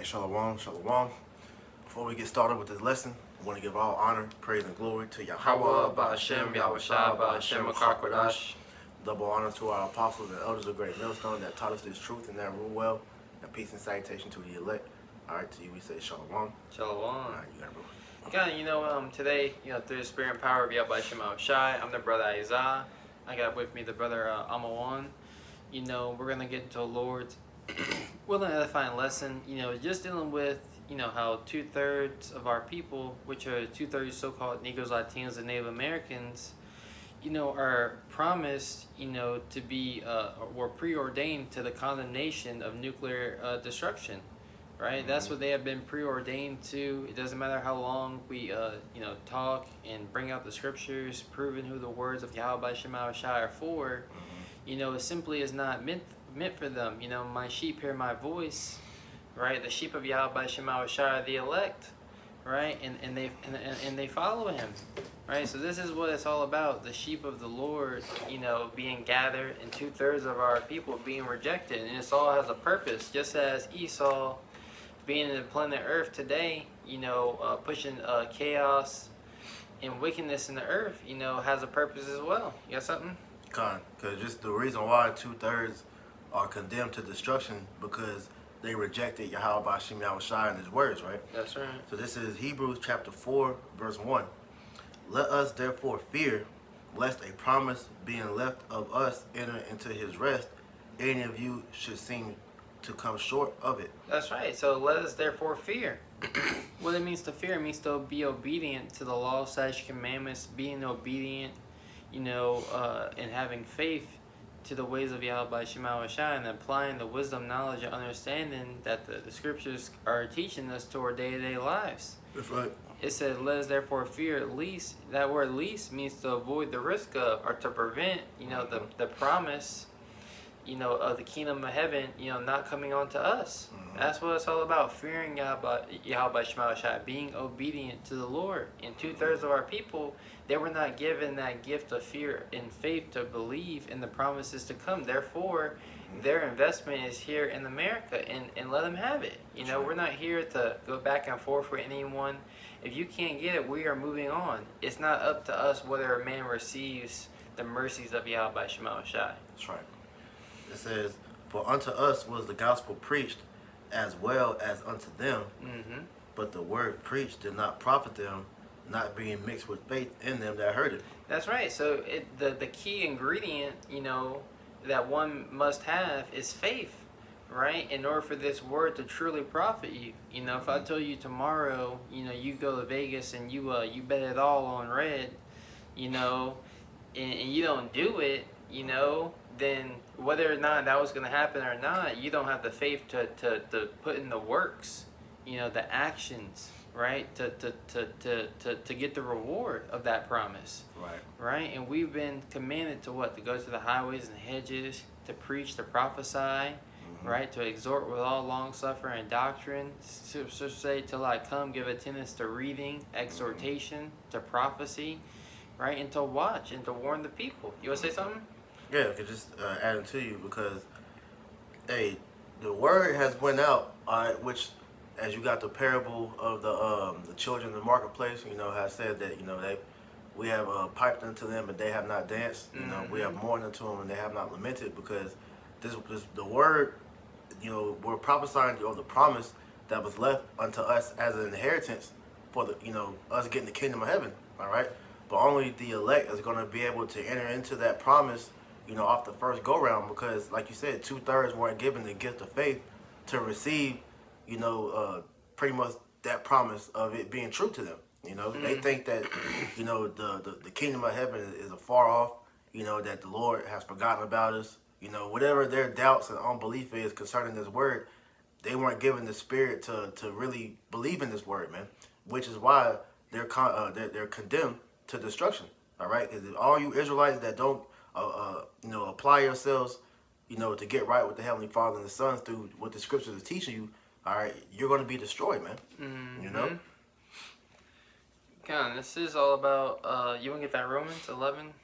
Shalom, shalom. Before we get started with this lesson, we want to give all honor, praise, and glory to Yahweh, Ba'Hashem, Yahushua, Ba'Hashem, Akakwadash. Double honor to our apostles and elders of Great Millstone that taught us this truth and that rule well. And peace and salutation to the elect. All right, to you we say shalom. Shalom. All right, you got it, bro. Today, through the spirit and power of Yahweh Shai, I'm the brother Isaiah. I got with me the brother Amawan. We're going to get into the Lord's will and edifying lesson, just dealing with, how 2/3 of our people, which are 2/3 so-called Negroes, Latinos, and Native Americans, are promised, to be, or preordained to the condemnation of nuclear destruction, right? Mm-hmm. That's what they have been preordained to. It doesn't matter how long we, talk and bring out the scriptures, proving who the words of Yahweh Shema Shai are for. Mm-hmm. It simply is not meant for them. My sheep hear my voice, right? The sheep of Yahweh Shema Shai are the elect, right? And they follow him, right? So this is what it's all about: the sheep of the Lord, being gathered, and 2/3 of our people being rejected. And this all has a purpose, just as Esau, being in the planet Earth today, pushing chaos and wickedness in the earth, has a purpose as well. You got something? Because just the reason why 2/3 are condemned to destruction because they rejected Yahweh Ba'Hashem Yahushua and his words, right? That's right. So this is Hebrews chapter 4, verse 1. Let us therefore fear, lest a promise being left of us enter into his rest, any of you should seem to come short of it. That's right. So let us therefore fear. What it means to fear, it means to be obedient to the law, statutes, commandments, being obedient, and having faith to the ways of Yahweh Shema Shai, and applying the wisdom, knowledge, and understanding that the scriptures are teaching us to our day-to-day lives. That's right. It said, let us therefore fear at least. That word least means to avoid the risk of, or to prevent, the promise, of the kingdom of heaven, not coming on to us. Mm-hmm. That's what it's all about, fearing Yahweh Shema Shai, being obedient to the Lord. And 2/3 of our people, they were not given that gift of fear and faith to believe in the promises to come. Therefore, their investment is here in America, and let them have it. We're not here to go back and forth with anyone. If you can't get it, we are moving on. It's not up to us whether a man receives the mercies of Yahweh Shema Shai. That's right. It says, for unto us was the gospel preached as well as unto them, but the word preached did not profit them, not being mixed with faith in them that heard it. That's right. So the key ingredient, that one must have is faith, right? In order for this word to truly profit you. If I tell you tomorrow, you go to Vegas and you bet it all on red, and you don't do it, then whether or not that was going to happen or not, you don't have the faith to put in the works, the actions, right, to get the reward of that promise. Right. And we've been commanded to what? To go to the highways and hedges, to preach, to prophesy, right, to exhort with all long suffering and doctrine, to say till I come, give attendance to reading, exhortation, to prophecy, right, and to watch and to warn the people. You want to say something? Yeah, I could just add it to you because, hey, the word has went out, all right, which, as you got the parable of the children in the marketplace, has said that, we have piped unto them and they have not danced. We have mourned unto them and they have not lamented, because this the word, we're prophesying of the promise that was left unto us as an inheritance for the, us getting the kingdom of heaven, all right? But only the elect is going to be able to enter into that promise, off the first go-round, because, like you said, 2/3 weren't given the gift of faith to receive, pretty much that promise of it being true to them. They think that, the kingdom of heaven is afar off, that the Lord has forgotten about us. Whatever their doubts and unbelief is concerning this word, they weren't given the spirit to really believe in this word, man, which is why they're condemned to destruction. All right, because all you Israelites that don't apply yourselves, to get right with the Heavenly Father and the Son through what the scriptures are teaching you, all right, you're going to be destroyed, man. This is all about, you want to get that Romans 11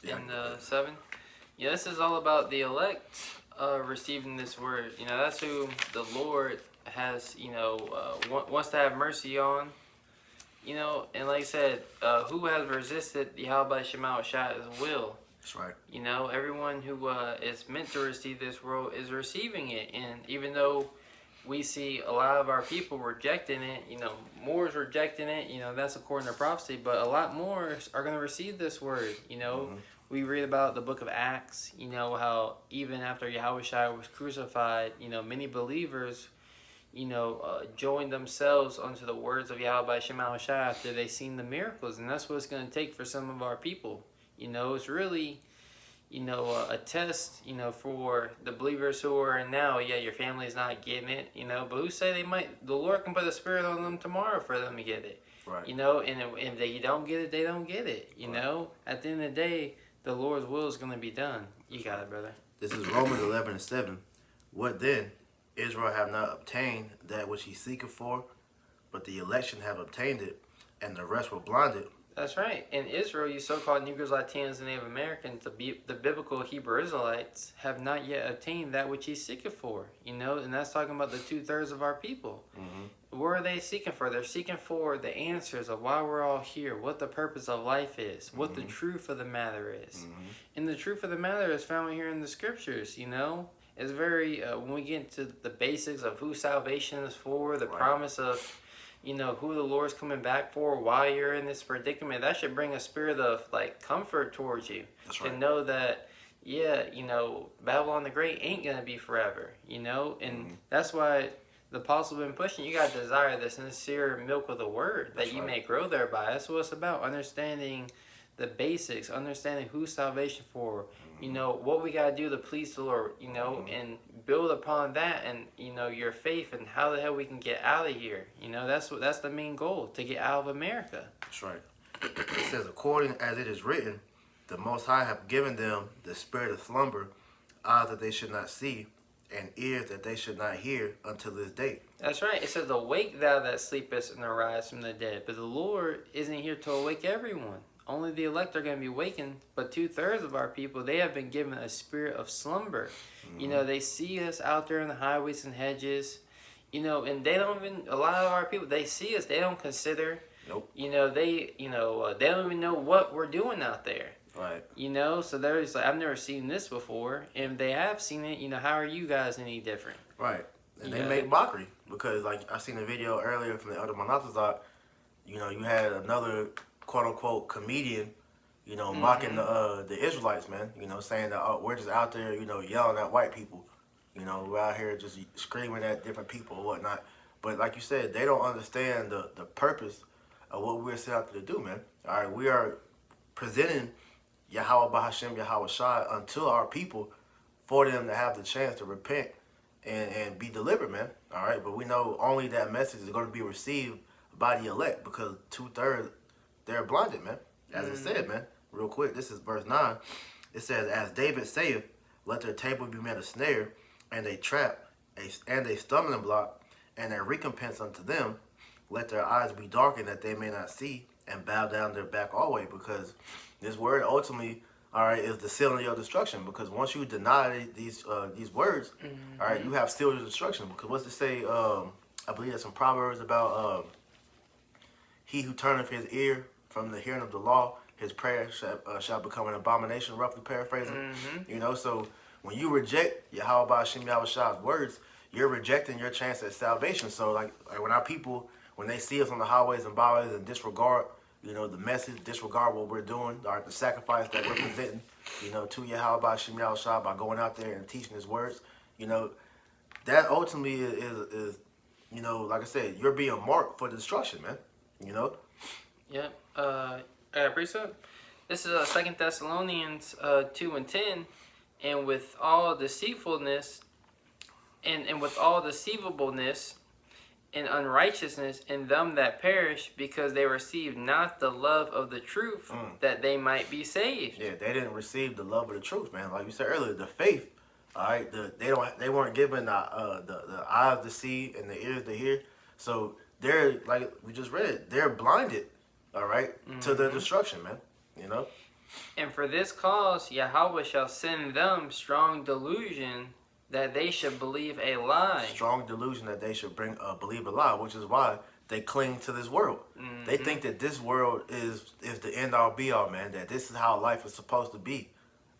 and 7? Yeah, this is all about the elect receiving this word. You know, that's who the Lord has, wants to have mercy on. You know, and like I said, who has resisted Yahweh Shema Shai's will? That's right. You know, everyone who is meant to receive this world is receiving it. And even though we see a lot of our people rejecting it, you know, more is rejecting it, you know, that's according to prophecy, but a lot more are going to receive this word, you know. We read about the book of Acts, you know, how even after Yahweh Shai was crucified, you know, many believers, joined themselves onto the words of Yahweh Shema Shai after they seen the miracles. And that's what it's going to take for some of our people. You know, it's really, a test, for the believers who are in now. Yeah, your family's not getting it, but who say the Lord can put a spirit on them tomorrow for them to get it. Right. And if they don't get it, they don't get it. At the end of the day, the Lord's will is going to be done. You got it, brother. This is Romans 11:7. What then? Israel have not obtained that which he seeketh for, but the election have obtained it, and the rest were blinded. That's right. In Israel, you so-called Negroes, Latinos, and Native Americans, the biblical Hebrew Israelites, have not yet obtained that which he seeketh for. And that's talking about the 2/3 of our people. What are they seeking for? They're seeking for the answers of why we're all here, what the purpose of life is, what the truth of the matter is. And the truth of the matter is found here in the scriptures, It's very, when we get into the basics of who salvation is for, the promise of, who the Lord's coming back for, why you're in this predicament, that should bring a spirit of, comfort towards you. That's to right. know that, Babylon the Great ain't going to be forever, And that's why the apostle been pushing, you got to desire the sincere milk of the word, that you may grow thereby. That's what it's about, understanding the basics, understanding who's salvation for, what we got to do to please the Lord, and build upon that and, your faith and how the hell we can get out of here. That's the main goal, to get out of America. That's right. It says, according as it is written, the Most High have given them the spirit of slumber, eyes that they should not see, and ears that they should not hear until this day. That's right. It says, awake thou that sleepest and arise from the dead. But the Lord isn't here to awake everyone. Only the elect are going to be awakened, but 2/3 of our people, they have been given a spirit of slumber. They see us out there in the highways and hedges, and they don't even, a lot of our people, they see us, they don't consider, Nope. they don't even know what we're doing out there. Right. So they're just like, I've never seen this before, and if they have seen it, how are you guys any different? Right. And they make mockery, because, I seen a video earlier from the other Monatazak, you had another quote-unquote comedian, mocking the Israelites, man, saying that, we're just out there, yelling at white people, we're out here just screaming at different people or whatnot. But like you said, they don't understand the purpose of what we're set out to do, man. All right, we are presenting Yahweh Bahashem, Yahweh Shai unto our people for them to have the chance to repent and be delivered, man. All right, but we know only that message is going to be received by the elect, because 2/3 they're blinded, man. As it said, man, real quick, this is verse 9. It says, as David saith, let their table be made a snare, and a trap, and a stumbling block, and a recompense unto them. Let their eyes be darkened that they may not see, and bow down their back always. Because this word ultimately, all right, is the seal of your destruction. Because once you deny these words, all right, you have sealed your destruction. Because what's it say? I believe that's some Proverbs about he who turneth his ear from the hearing of the law, his prayer shall become an abomination, roughly paraphrasing. So when you reject Yahweh Ba'ashem Yahweh Shai's words, you're rejecting your chance at salvation. So like when our people, when they see us on the highways and byways and disregard, the message, disregard what we're doing, or the sacrifice that we're presenting, to Yahweh Ba'ashem Yahweh Shai by going out there and teaching his words, that ultimately is like I said, you're being marked for destruction, man. Yep. Precept. This is 2 Thessalonians 2:10, and with all deceitfulness, and with all deceivableness and unrighteousness in them that perish, because they received not the love of the truth, that they might be saved. Yeah, they didn't receive the love of the truth, man. Like you said earlier, the faith. All right, they weren't given the eyes to see and the ears to hear. So they're, like we just read, they're blinded, all right, to their destruction, man. And for this cause Yahweh shall send them strong delusion, that they should believe a lie. Strong delusion that they should believe a lie, which is why they cling to this world. They think that this world is the end all be all, man. That this is how life is supposed to be,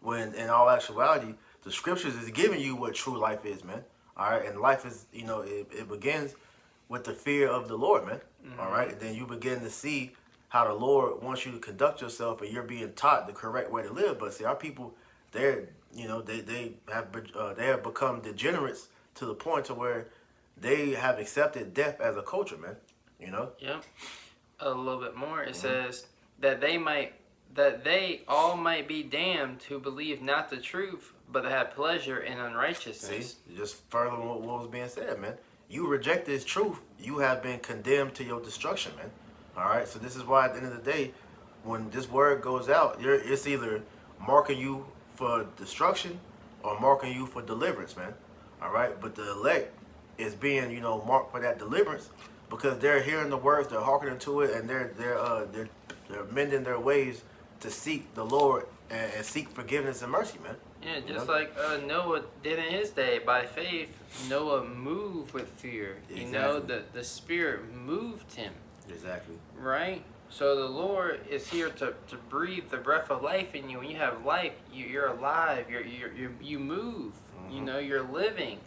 when in all actuality, the scriptures is giving you what true life is, man. All right, and life is, it begins with the fear of the Lord, man. All right, and then you begin to see how the Lord wants you to conduct yourself, and you're being taught the correct way to live. But see, our people, they're, they have become degenerates to the point to where they have accepted death as a culture, man. Yep. A little bit more. It says that they all might be damned who believe not the truth, but have pleasure in unrighteousness. See, just further what was being said, man. You reject this truth, you have been condemned to your destruction, man. All right, so this is why at the end of the day, when this word goes out, it's either marking you for destruction or marking you for deliverance, man. All right, but the elect is being, marked for that deliverance because they're hearing the words, they're hearkening to it, and they're mending their ways to seek the Lord and seek forgiveness and mercy, man. Yeah, just like Noah did in his day. By faith, Noah moved with fear. Exactly. The Spirit moved him. Exactly. Right? So the Lord is here to breathe the breath of life in you. When you have life, you're alive. You move. You're living.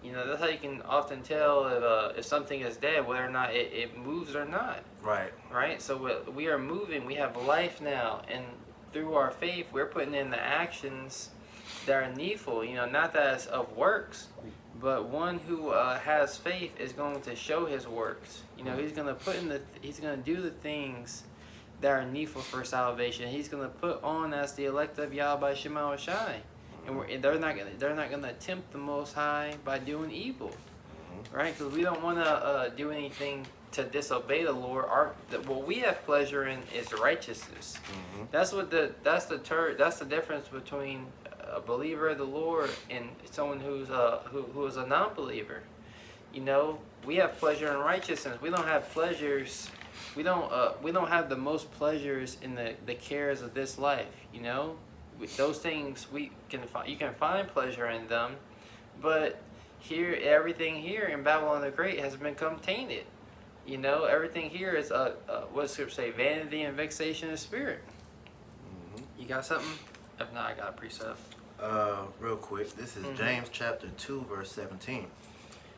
That's how you can often tell if something is dead, whether or not it moves or not. Right. Right? So we are moving. We have life now. And through our faith, we're putting in the actions that are needful. Not that it's of works, but one who has faith is going to show his works. He's going to he's going to do the things that are needful for salvation. He's going to put on as the elect of Yahweh Shema Shai. And they're not going to tempt the Most High by doing evil, right? Because we don't want to do anything to disobey the Lord. What we have pleasure in is righteousness. That's the difference between a believer of the Lord and someone who is a non-believer. We have pleasure in righteousness. We don't have pleasures. We don't have the most pleasures in the cares of this life. Those things you can find pleasure in them, but everything here in Babylon the Great has become tainted. Everything here is what does Scripture say? Vanity and vexation of spirit. You got something? If not, I got a precept. Real quick, this is James chapter 2, verse 17.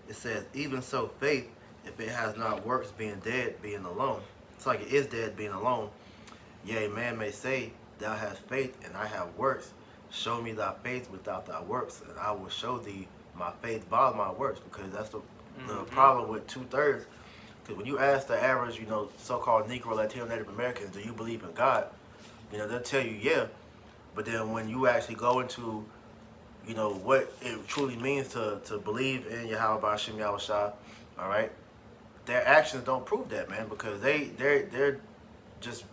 It says, even so faith, if it has not works, being dead, being alone. It's like it is dead, being alone. Yea, man may say, thou hast faith, and I have works. Show me thy faith without thy works, and I will show thee my faith by my works. Because that's the problem with 2/3. Because when you ask the average, so-called Negro, Latino, Native Americans, do you believe in God? They'll tell you, yeah. But then when you actually go into, what it truly means to believe in Yahweh Ba'Shem Yahweh Shai, all right, their actions don't prove that, man, because they're just,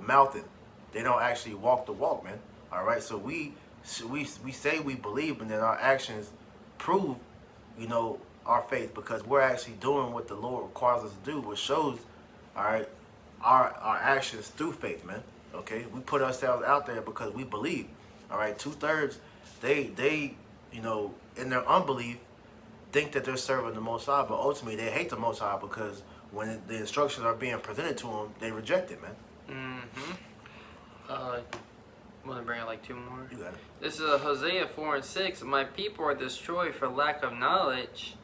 mouthing. They don't actually walk the walk, man. All right, so we say we believe, and then our actions prove, our faith, because we're actually doing what the Lord requires us to do, which shows, all right, our actions through faith, man. Okay, we put ourselves out there because we believe. All right, 2/3, they in their unbelief think that they're serving the Most High, but ultimately they hate the Most High because when the instructions are being presented to them, they reject it, man. Want to bring out like two more? You got it. This is Hosea 4:6. My people are destroyed for lack of knowledge,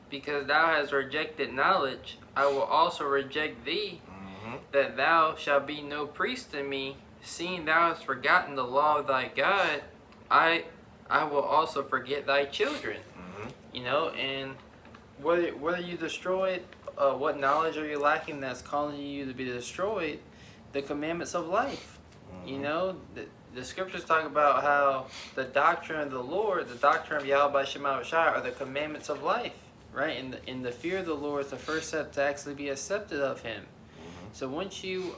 because thou hast rejected knowledge. I will also reject thee, that thou shalt be no priest to me, seeing thou hast forgotten the law of thy God. I will also forget thy children. And whether you destroyed, what knowledge are you lacking that's causing you to be destroyed? The commandments of life. The scriptures talk about how the doctrine of the Lord, the doctrine of Yahweh Shema Shai, are the commandments of life, right? And the fear of the Lord is the first step to actually be accepted of Him. So once you,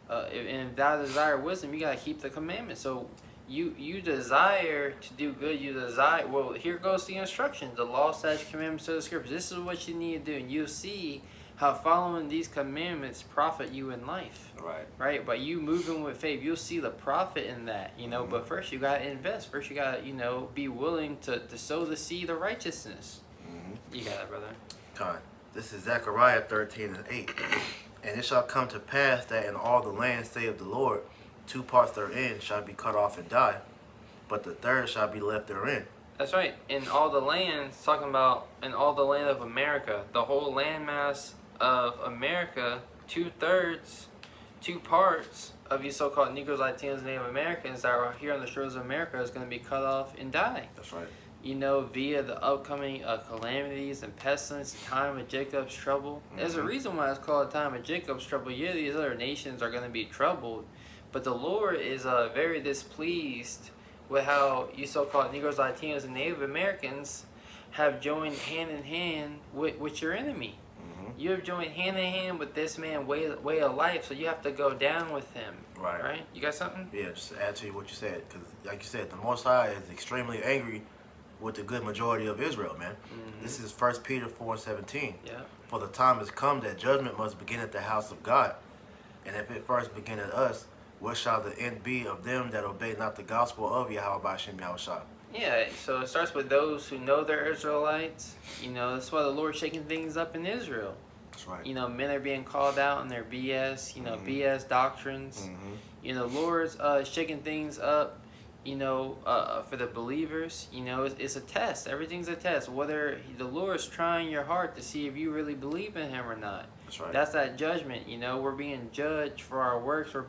if thou desire wisdom, you gotta keep the commandments. So you desire to do good. You desire. Well, here goes the instructions, the law, statutes, commandments of the scriptures. This is what you need to do, and you'll see how following these commandments profit you in life. Right. Right? By you moving with faith, you'll see the profit in that, But first you gotta invest. First you gotta, be willing to sow the seed of righteousness. You got it, brother. Con. This is Zechariah 13:8. And it shall come to pass that in all the land, saith the Lord, 2 parts therein shall be cut off and die, but the third shall be left therein. That's right. In all the lands, talking about in all the land of America, the whole landmass of America, 2/3, 2 parts of you so-called Negroes, Latinos, and Native Americans that are here on the shores of America is going to be cut off and die. That's right. Via the upcoming calamities and pestilence, the time of Jacob's trouble. There's a reason why it's called a time of Jacob's trouble. Yeah, these other nations are going to be troubled, but the Lord is very displeased with how you so-called Negroes, Latinos, and Native Americans have joined hand in hand with your enemy. You have joined hand in hand with this man way of life, so you have to go down with him. Right? You got something? Yeah, just to add to what you said, because like you said, the Most High is extremely angry with the good majority of Israel, man. This is 1 Peter 4:17. Yeah. For the time has come that judgment must begin at the house of God. And if it first begin at us, what shall the end be of them that obey not the gospel of Yahweh B'Shem Yahushua? Yeah, so it starts with those who know they're Israelites. That's why the Lord's shaking things up in Israel. That's right. Men are being called out on their BS, BS doctrines. Lord's shaking things up, for the believers. It's a test. Everything's a test. Whether the Lord's trying your heart to see if you really believe in Him or not. That's right. That's that judgment. We're being judged for our works. We're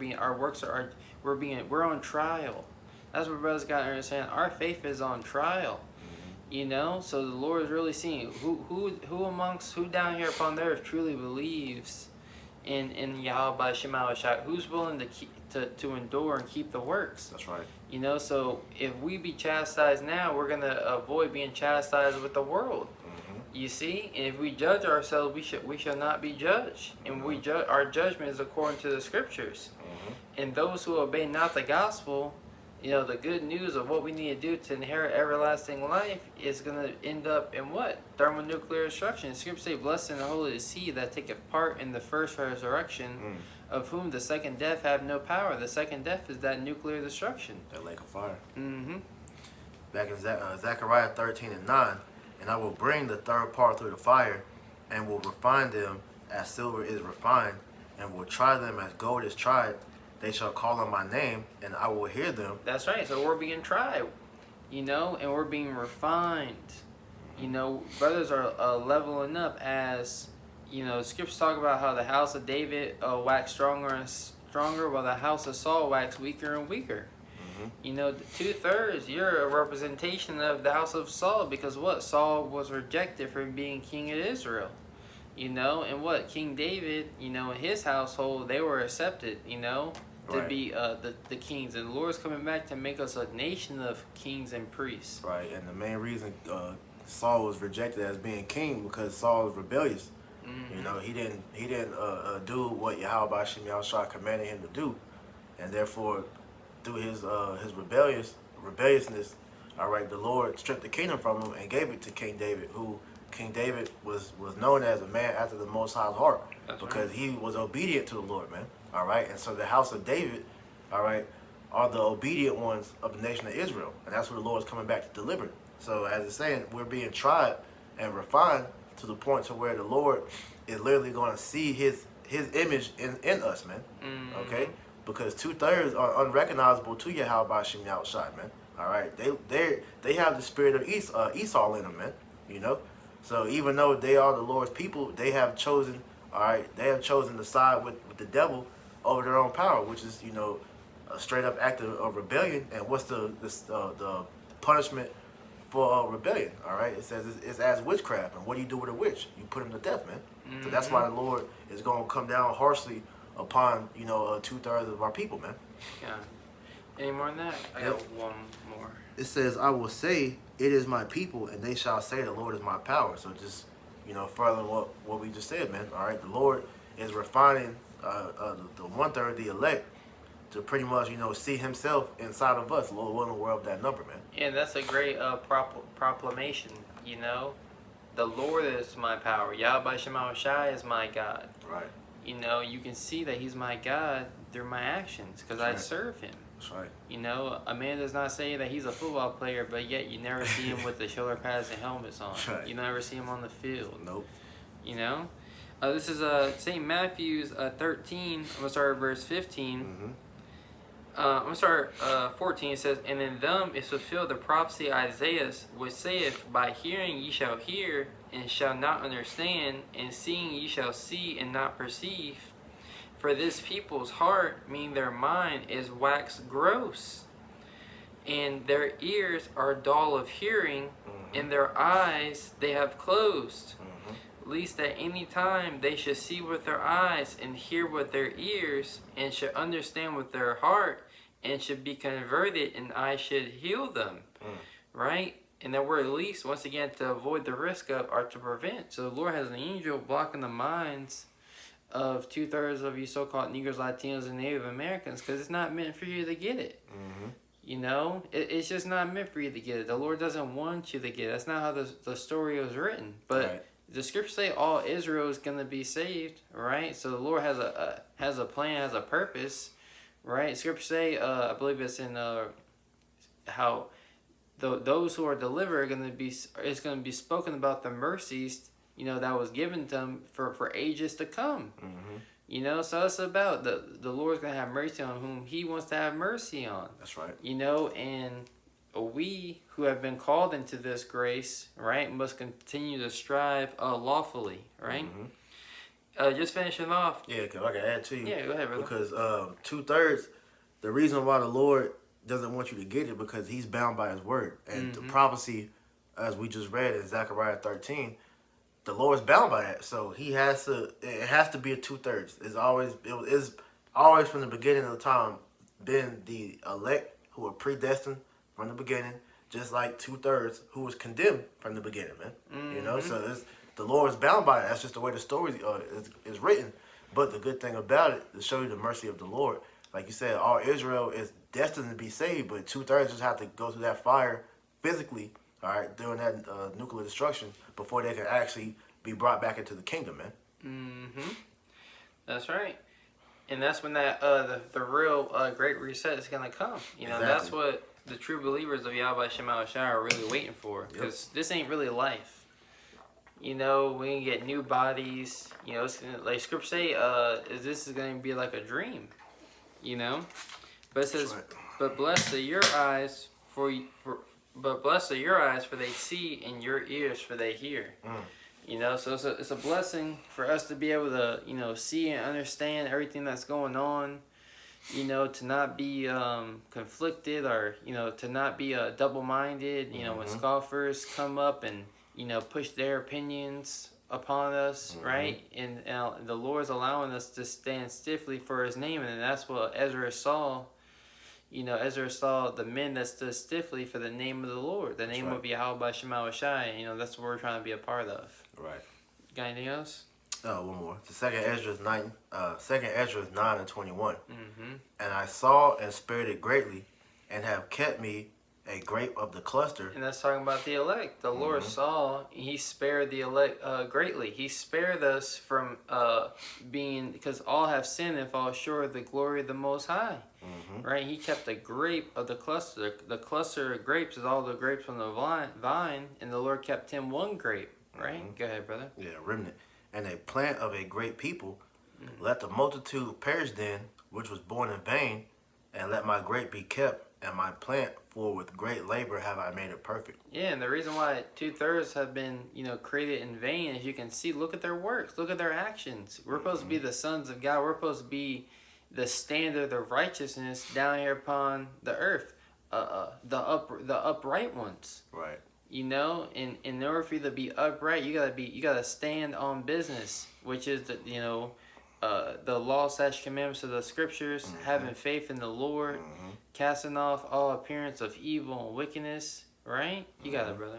on trial. That's what brothers got to understand. Our faith is on trial. So the Lord is really seeing who down here upon the earth truly believes in Yahweh B'Shem Yahushua, who's willing to endure and keep the works. That's right. So if we be chastised now, we're gonna avoid being chastised with the world. You see, and if we judge ourselves, we shall not be judged, and our judgment is according to the scriptures. And those who obey not the gospel, the good news of what we need to do to inherit everlasting life is going to end up in what? Thermonuclear destruction. The scriptures say, blessed and holy is he that taketh part in the first resurrection, of whom the second death have no power. The second death is that nuclear destruction. That lake of fire. Back in Zechariah 13:9, and I will bring the third part through the fire, and will refine them as silver is refined, and will try them as gold is tried. They shall call on my name, and I will hear them. That's right. So we're being tried, and we're being refined. Brothers are leveling up as, scriptures talk about how the house of David waxed stronger and stronger, while the house of Saul waxed weaker and weaker. The 2/3, you're a representation of the house of Saul, because what? Saul was rejected from being king of Israel. And what? King David, in his household, they were accepted, to be the kings. And the Lord's coming back to make us a nation of kings and priests. Right, and the main reason Saul was rejected as being king because Saul was rebellious. He didn't do what Yahweh B'Shem Yahushua commanded him to do, and therefore, through his rebelliousness, all right, the Lord stripped the kingdom from him and gave it to King David, who King David was known as a man after the Most High's heart. That's because right. He was obedient to the Lord, man. All right, and so the house of David, all right, are the obedient ones of the nation of Israel, and that's what the Lord is coming back to deliver. So as it's saying, we're being tried and refined to the point to where the Lord is literally going to see His image in us, man. Okay, because 2/3 are unrecognizable to Yahweh B'Shem Yahushua, man. All right, they have the spirit of Esau in them, man. So even though they are the Lord's people, they have chosen, all right, they have chosen to side with the devil over their own power, which is, a straight up act of rebellion. And what's the punishment for rebellion? All right, it says it's as witchcraft. And what do you do with a witch? You put him to death, man. So that's why the Lord is going to come down harshly upon 2/3 of our people, man. Yeah. Any more than that? I got one more. It says, I will say, it is my people, and they shall say, the Lord is my power. So just, further what we just said, man. All right, the Lord is refining the 1/3, the elect, to pretty much, see Himself inside of us. Lord willing, we're of that number, man. Yeah, that's a great proclamation, the Lord is my power. Yahweh Shema Shai is my God. Right. You know, you can see that he's my God through my actions because I serve him. That's right. You know, a man does not say that he's a football player, but yet you never see him with the shoulder pads and helmets on. Right. You never see him on the field. Nope. You know? This is St. Matthew's 13. I'm going to start at verse 15. Mm-hmm. I'm going to start 14. It says, "And in them is fulfilled the prophecy of Isaiah, which saith, By hearing ye shall hear, and shall not understand, and seeing ye shall see, and not perceive. For this people's heart, meaning their mind, is waxed gross, and their ears are dull of hearing, and their eyes they have closed, lest at any time they should see with their eyes, and hear with their ears, and should understand with their heart, and should be converted, and I should heal them." Right? And that word "least," once again, to avoid the risk of or to prevent. So the Lord has an angel blocking the minds of 2/3 of you so-called Negroes, Latinos, and Native Americans, because it's not meant for you to get it. You know, it's just not meant for you to get it. The Lord doesn't want you to get it. That's not how the story was written. But the scriptures say all Israel is going to be saved, right? So the Lord has a plan, has a purpose, right? Scriptures say, I believe it's in how those who are delivered are going to be, it's going to be spoken about the mercies, you know, that was given to them for ages to come. You know, so it's about the Lord's going to have mercy on whom he wants to have mercy on. That's right. You know, and we who have been called into this grace, right, must continue to strive lawfully, right? Just finishing off. Yeah, because I can add to you. Yeah, go ahead, brother. Because 2/3, the reason why the Lord doesn't want you to get it, because he's bound by his word. And the prophecy, as we just read in Zechariah 13, the Lord's bound by that. So he has to, it has to be a 2/3. It is always from the beginning of the time been the elect who were predestined from the beginning, just like 2/3 who was condemned from the beginning, man. You know, so the Lord is bound by it. That's just the way the story is written. But the good thing about it, to show you the mercy of the Lord, like you said, all Israel is destined to be saved, but 2/3 just have to go through that fire physically, all right, during that nuclear destruction before they can actually be brought back into the kingdom, man. That's right. And that's when that the real great reset is going to come. You know, that's what the true believers of Yahweh Shema Shai are really waiting for. Because this ain't really life. You know, we can get new bodies. You know, it's gonna, like Scripture say, this is going to be like a dream. You know? But it says, but blessed are your eyes but blessed are your eyes for they see, and your ears for they hear. You know, so it's a blessing for us to be able to, you know, see and understand everything that's going on. You know, to not be conflicted, or, you know, to not be double-minded. You know, when scoffers come up and, you know, push their opinions upon us, right? And the Lord's allowing us to stand stiffly for his name, and that's what Ezra saw. You know, Ezra saw the men that stood stiffly for the name of the Lord, the name of Yahweh Shema Shai. You know, that's what we're trying to be a part of. Right. Got anything else? Oh, one more. The second Ezra is 9 and 21. And I saw and spared it greatly, and have kept me a grape of the cluster. And that's talking about the elect. The Lord saw, he spared the elect greatly. He spared us from being, because all have sinned and fall short of the glory of the Most High. Right? He kept a grape of the cluster. The cluster of grapes is all the grapes from the vine, and the Lord kept him one grape. Right? Go ahead, brother. Yeah, remnant. And a plant of a great people. Let the multitude perish then, which was born in vain, and let my grape be kept, and my plant, for with great labor have I made it perfect. Yeah, and the reason why 2/3 have been, you know, created in vain, as you can see, look at their works, look at their actions. We're supposed to be the sons of God. We're supposed to be the standard of righteousness down here upon the earth, the upright ones. Right. You know, in order for you to be upright, you gotta stand on business, which is the, you know, the law / commandments of the scriptures, having faith in the Lord, casting off all appearance of evil and wickedness. Right? You got it, brother.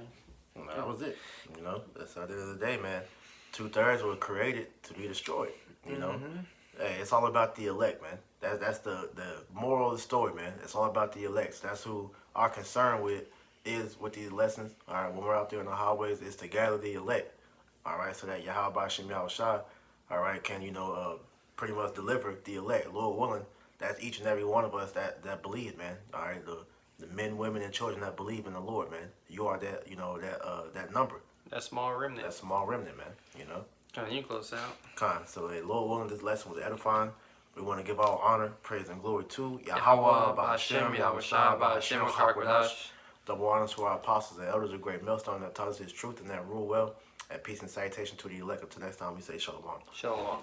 Well, that was it. You know, that's at the end of the day, man. 2/3 were created to be destroyed. You know, hey, it's all about the elect, man. That's the moral of the story, man. It's all about the elects. That's who our concern with is with these lessons, all right, when we're out there in the highways, is to gather the elect, all right, so that Yahweh Shem Yahushua, all right, can, pretty much deliver the elect, Lord willing. That's each and every one of us that believe, man, all right, the men, women, and children that believe in the Lord, man. You are that, that number. That small remnant. That small remnant, man, Come you close out. So, Lord willing, this lesson was edifying. We want to give all honor, praise, and glory to Yahweh, Ba'Hashem, Yahushua, Ba'Hashem, Ba'Hashem, Hakwadash. Double honors to our apostles and elders of great millstone that taught us his truth and that rule well. And peace and salutation to the elect. Until next time, we say shalom. Shalom.